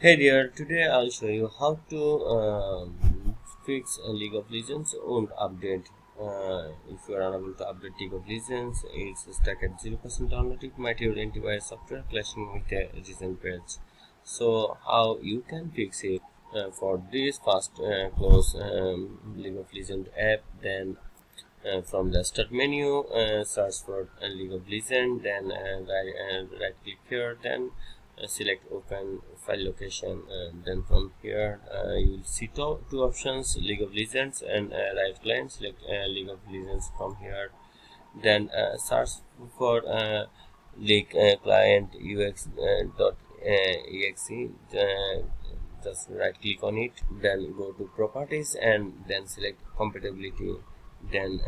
Hey there, today I'll show you how to fix a League of Legends old update. If you are unable to update League of Legends, it's stuck at 0% download. It might your antivirus software clashing with a recent patch. So how you can fix it? For this, first close League of Legends app, then from the start menu, search for League of Legends, then right click here, then select open file location, then from here you will see two options, League of Legends and right client. Select League of Legends from here, then search for League client ux dot exe. Just right click on it, then go to properties and then select compatibility, then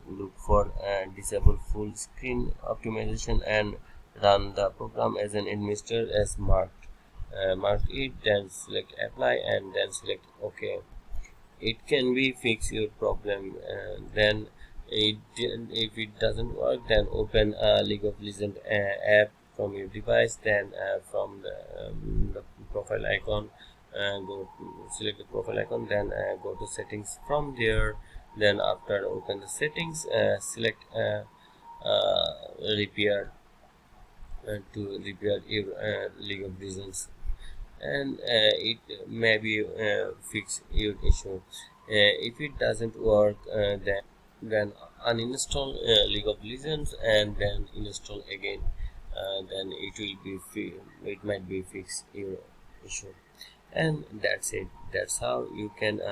look for disable full screen optimization and run the program as an administrator as mark it, then select apply and then select OK. It can be fix your problem. Then if it doesn't work, then open a League of Legends app from your device, then from the profile icon, select the profile icon, then go to settings from there. Then after open the settings, select repair to repair your League of Legends, and it maybe fix your issue. If it doesn't work, then uninstall League of Legends and then install again. Then it will be it might be fix your issue, and that's it. That's how you can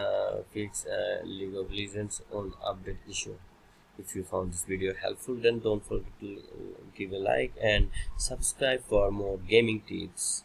fix League of Legends on update issue. If you found this video helpful, then don't forget to give a like and subscribe for more gaming tips.